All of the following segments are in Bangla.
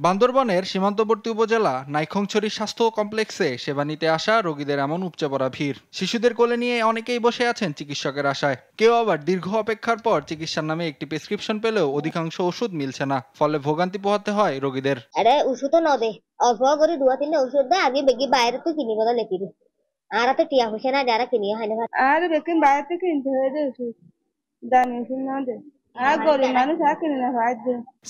বান্দরবনের সীমান্তবর্তী উপজেলা নাইক্ষ্যংছড়ি স্বাস্থ্য কমপ্লেক্সে সেবা নিতে আসা রোগীদের এমন উপচে পড়া ভিড়। শিশুদের কোলে নিয়ে অনেকেই বসে আছেন চিকিৎসকের আশায়। কেউ আবার দীর্ঘ অপেক্ষার পর চিকিৎসার নামে একটি প্রেসক্রিপশন পেলেও অধিকাংশ ওষুধ মিলছে না, ফলে ভোগান্তি পোহাতে হয় রোগীদের। ওষুধ নদে অল্প করে 2-3 ওষুধ দেয়, আগে বেগি বাইরে তো কিনি বলে লেখি দিই। আর তো টিয়া হইছে না, যারা কিনিয়ে হয় না আর বেগি বাইরে থেকে কিনতে হয়ে যায় ওষুধ, দামি ওষুধ না দে।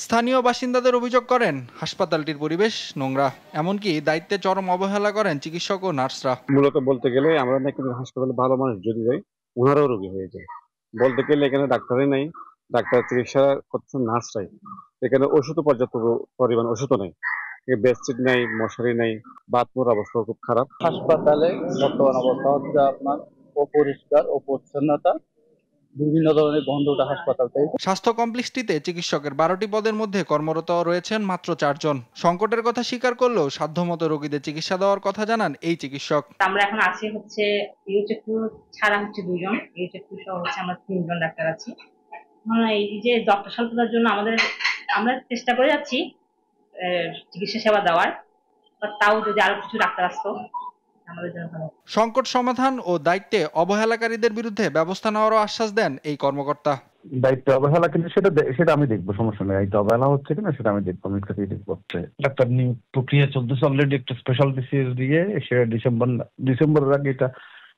স্থানীয় বাসিন্দাদের অভিযোগ করেন হাসপাতালটির পরিবেশ নোংরা, এমনকি দায়িত্বে চরম অবহেলা করেন চিকিৎসক ও নার্সরা। মূলত বলতে গেলে আমরা নাকি হাসপাতালে ভালো মানুষ যদি যাই, ওনারাও রোগী হয়ে যায়। বলতে গেলে এখানে ডাক্তারই নাই, ডাক্তার চিকিৎসা করছেন নার্সরাই। এখানে ওষুধ পর্যাপ্ত পরিমাণ ওষুধও নেই, বেডশিট নেই, মশারি নেই, বাথরুমের অবস্থা খুব খারাপ। হাসপাতালে বর্তমান অবস্থা হচ্ছে আপনার অপরিষ্কার ও পরিচ্ছন্নতা, বিভিন্ন ধরনের গন্ধটা হাসপাতাল থেকে। স্বাস্থ্য কমপ্লেক্সটিতে চিকিৎসকের 12টি পদের মধ্যে কর্মরত রয়েছেন মাত্র 4 জন। সংকটের কথা স্বীকার করলেও সাধ্যমতো রোগীদের চিকিৎসা দেওয়ার কথা জানান এই চিকিৎসক। আমরা এখন আছি হচ্ছে ইউচেকু ছাড়া হচ্ছে 2 জন, ইউচেকু সহ হচ্ছে আমরা 3 জন ডাক্তার আছি। এই যে ডক্টর স্বল্পতার জন্য আমরা চেষ্টা করে যাচ্ছি চিকিৎসা সেবা দেওয়ার, তাও যদি আরো কিছু ডাক্তার আসতো আমাদের জন্য ভালো। সংকট সমাধান ও দায়িত্বে অবহেলাকারীদের বিরুদ্ধে ব্যবস্থা নেওয়ারও আশ্বাস দেন এই কর্মকর্তা। দায়িত্ব অবহেলা কিন্তু সেটা আমি দেখবো, সমস্যা নেই। দায়িত্ব অবহেলা হচ্ছে কিনা সেটা আমি দেখবো, আমি দেখবো। ডাক্তার নিয়োগ প্রক্রিয়া চলতেছে অলরেডি, একটা স্পেশাল বিসিএস দিয়ে সেটা ডিসেম্বরের আগে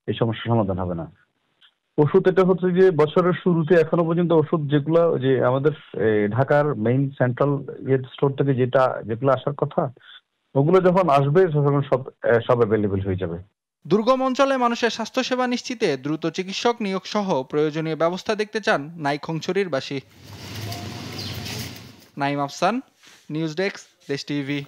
এই সমস্যার সমাধান হবে না। ওষুধ এটা হচ্ছে যে বছরের শুরুতে এখনো পর্যন্ত ওষুধ যেগুলো যে আমাদের ঢাকার মেইন সেন্ট্রাল স্টোর থেকে যেগুলো আসার কথা, ওগুলো যখন আসবে তখন সব অ্যাভেলেবেল হয়ে যাবে। দুর্গম অঞ্চলে মানুষের স্বাস্থ্যসেবা নিশ্চিতে দ্রুত চিকিৎসক নিয়োগ সহ প্রয়োজনীয় ব্যবস্থা দেখতে চান নাইক্ষ্যংছড়ির বাসী। নাইম আফসান, নিউজ ডেস্ক, দেশ টিভি।